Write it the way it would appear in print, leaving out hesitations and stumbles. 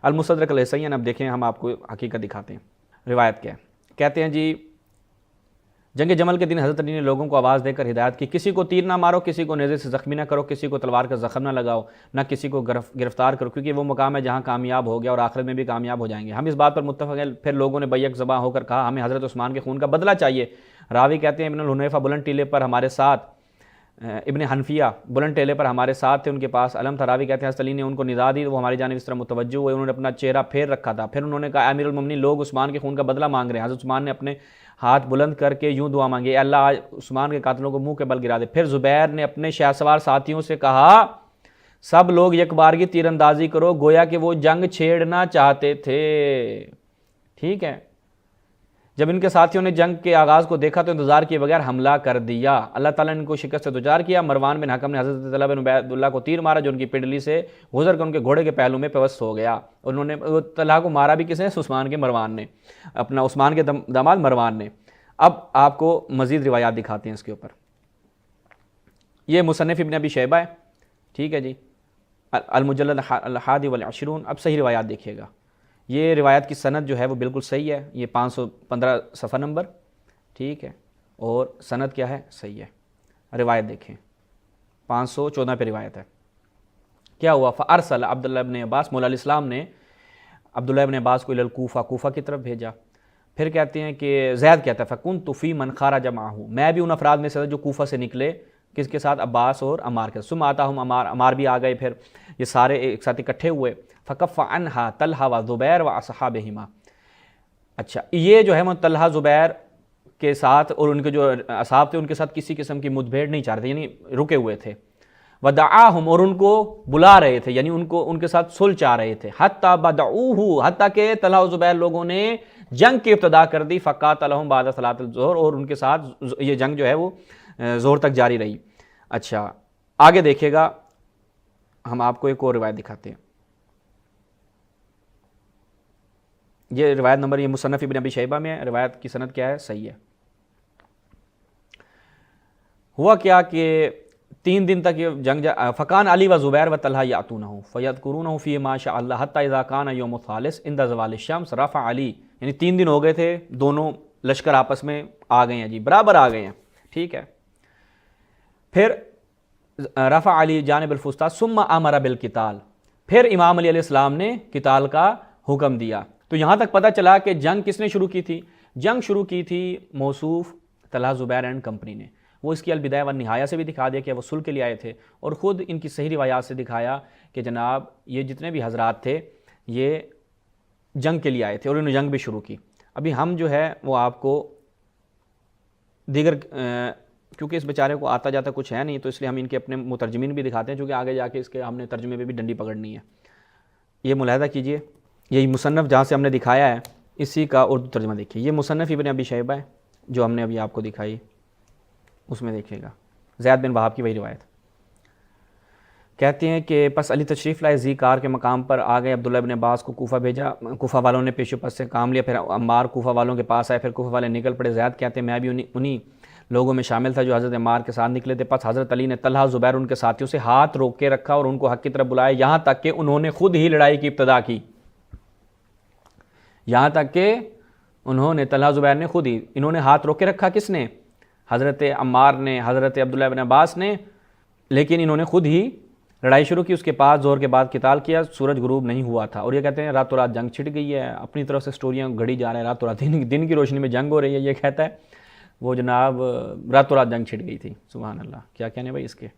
المستدرک الحسین، اب دیکھیں ہم آپ کو حقیقت دکھاتے ہیں۔ روایت کیا ہے؟ کہتے ہیں جی جنگ جمل کے دن حضرت علی نے لوگوں کو آواز دے کر ہدایت کی، کسی کو تیر نہ مارو، کسی کو نیزے سے زخمی نہ کرو، کسی کو تلوار کا زخم نہ لگاؤ، نہ کسی کو گرفتار کرو، کیونکہ وہ مقام ہے جہاں کامیاب ہو گیا اور آخرت میں بھی کامیاب ہو جائیں گے۔ ہم اس بات پر متفق ہیں۔ پھر لوگوں نے بیک زباں ہو کر کہا ہمیں حضرت عثمان کے خون کا بدلہ چاہیے۔ راوی کہتے ہیں ابن الحنیفہ بلند ٹیلے پر ہمارے ساتھ، ابن حنفیہ بلند ٹیلے پر ہمارے ساتھ تھے، ان کے پاس علم تھا۔ راوی کہتے ہیں حضرت علی نے ان کو ندا دی، وہ ہماری جانب اس طرح متوجہ ہوئے، انہوں نے اپنا چہرہ پھیر رکھا تھا، پھر انہوں نے کہا امیر المومنین لوگ عثمان کے خون کا بدلہ مانگ رہے ہیں۔ حضرت عثمان نے اپنے ہاتھ بلند کر کے یوں دعا مانگی، اے اللہ آج عثمان کے قاتلوں کو منہ کے بل گرا دے۔ پھر زبیر نے اپنے شہ سوار ساتھیوں سے کہا سب لوگ یک بارگی تیر اندازی کرو، گویا کہ وہ جنگ چھیڑنا چاہتے تھے۔ ٹھیک ہے، جب ان کے ساتھیوں نے جنگ کے آغاز کو دیکھا تو انتظار کیے بغیر حملہ کر دیا، اللہ تعالیٰ نے ان کو شکست سے دوچار کیا۔ مروان بن حکم نے حضرت طلحہ بن عبید اللہ کو تیر مارا جو ان کی پنڈلی سے گزر کر ان کے گھوڑے کے پہلو میں پیوست ہو گیا۔ انہوں نے طلحہ کو مارا بھی کس نے؟ عثمان کے مروان نے، اپنا عثمان کے داماد مروان نے۔ اب آپ کو مزید روایات دکھاتے ہیں اس کے اوپر۔ یہ مصنف ابن ابی شیبہ ہے، ٹھیک ہے جی، المجلد الحادی والعشرون۔ اب صحیح روایات دیکھیے گا، یہ روایت کی سند جو ہے وہ بالکل صحیح ہے، یہ 515 صفحہ نمبر، ٹھیک ہے، اور سند کیا ہے؟ صحیح ہے۔ روایت دیکھیں 514 پہ روایت ہے۔ کیا ہوا؟ فارسل عبداللہ ابن عباس، مولا علیہ السلام نے عبداللہ ابن عباس کو الکوفہ، کوفہ کی طرف بھیجا۔ پھر کہتے ہیں کہ زید کہتا ہے فکنت فی من خرج معہ، میں بھی ان افراد میں سے جو کوفہ سے نکلے، کس کے ساتھ؟ عباس اور عمار کے ساتھ۔ ثم آتاہم عمار، عمار بھی آ گئے، پھر یہ سارے ایک ساتھ اکٹھے ہوئے۔ فکف عنہا طلحہ و زبیر و اصحابہما، اچھا یہ جو ہے وہ طلحہ زبیر کے ساتھ اور ان کے جو اصحاب تھے ان کے ساتھ کسی قسم کی مدبھیڑ نہیں چاہ رہے تھے، یعنی رکے ہوئے تھے۔ ودعاہم، اور ان کو بلا رہے تھے، یعنی ان کے ساتھ صلح چاہ رہے تھے۔ حتی بدعوہ، حتیٰ کہ طلحہ و زبیر لوگوں نے جنگ کی ابتدا کر دی۔ فقاتلہم بعد صلاۃ الظہر، اور ان کے ساتھ یہ جنگ جو ہے وہ ظہر تک جاری رہی۔ اچھا آگے دیکھیے گا، ہم آپ کو ایک اور روایت دکھاتے ہیں۔ یہ روایت نمبر، یہ مصنف ابن ابی شیبہ میں ہے، روایت کی سند کیا ہے؟ صحیح ہے۔ ہوا کیا کہ 3 دن تک یہ جنگ فکان علی و زبیر و طلحہ یاتونہ فیذکرونہ فی ما شاء اللہ حتی اذا کان یوم الثالث عند زوال الشمس رفع علی، یعنی 3 دن ہو گئے تھے، دونوں لشکر آپس میں آ گئے ہیں جی، برابر آ گئے ہیں، ٹھیک ہے۔ پھر رفع علی جانب الفسطیٰ ثم امر بالقتال، پھر امام علی علیہ السلام نے قتال کا حکم دیا۔ تو یہاں تک پتہ چلا کہ جنگ کس نے شروع کی تھی؟ جنگ شروع کی تھی موصوف طلحہ زبیر اینڈ کمپنی نے۔ وہ اس کی البدایہ والنہایہ سے بھی دکھا دیا کہ وہ صلح کے لیے آئے تھے، اور خود ان کی صحیح روایات سے دکھایا کہ جناب یہ جتنے بھی حضرات تھے یہ جنگ کے لیے آئے تھے اور انہوں نے جنگ بھی شروع کی۔ ابھی ہم جو ہے وہ آپ کو دیگر کیونکہ اس بیچارے کو آتا جاتا کچھ ہے نہیں، تو اس لیے ہم ان کے اپنے مترجمین بھی دکھاتے ہیں، چونکہ آگے جا کے اس کے ہم نے ترجمے پہ بھی ڈنڈی پکڑنی ہے۔ یہ ملاحظہ کیجئے، یہی مصنف جہاں سے ہم نے دکھایا ہے اسی کا اردو ترجمہ دیکھیے۔ یہ مصنف ابن ابی شیبہ ہے جو ہم نے ابھی آپ کو دکھائی، اس میں دیکھیے گا زید بن وہاب کی وہی روایت۔ کہتے ہیں کہ پس علی تشریف لائے، ذی کار کے مقام پر آ گئے، عبداللہ ابن عباس کو کوفہ بھیجا، کوفہ والوں نے پیش و پس سے کام لیا، پھر عمار کوفہ والوں کے پاس آئے، پھر کوفہ والے نکل پڑے۔ زید کہتے ہیں میں بھی انہی لوگوں میں شامل تھا جو حضرت عمار کے ساتھ نکلے تھے۔ پس حضرت علی نے طلحہ زبیر ان کے ساتھیوں سے ہاتھ روک کے رکھا اور ان کو حق کی طرف بلایا، یہاں تک کہ انہوں نے خود ہی لڑائی کی ابتدا کی، یہاں تک کہ انہوں نے طلحہ زبیر نے خود ہی، انہوں نے ہاتھ روک کے رکھا، کس نے؟ حضرت عمار نے، حضرت عبداللہ ابن عباس نے، لیکن انہوں نے خود ہی لڑائی شروع کی۔ اس کے بعد زہر کے بعد قتال کیا، سورج غروب نہیں ہوا تھا، اور یہ کہتے ہیں راتوں رات جنگ چھٹ گئی ہے، اپنی طرف سے سٹوریاں گھڑی جا رہے ہیں، راتوں رات دن کی روشنی میں جنگ ہو رہی ہے، یہ کہتا ہے وہ جناب راتوں رات جنگ چھٹ گئی تھی۔ سبحان اللہ، کیا کہنے بھائی اس کے۔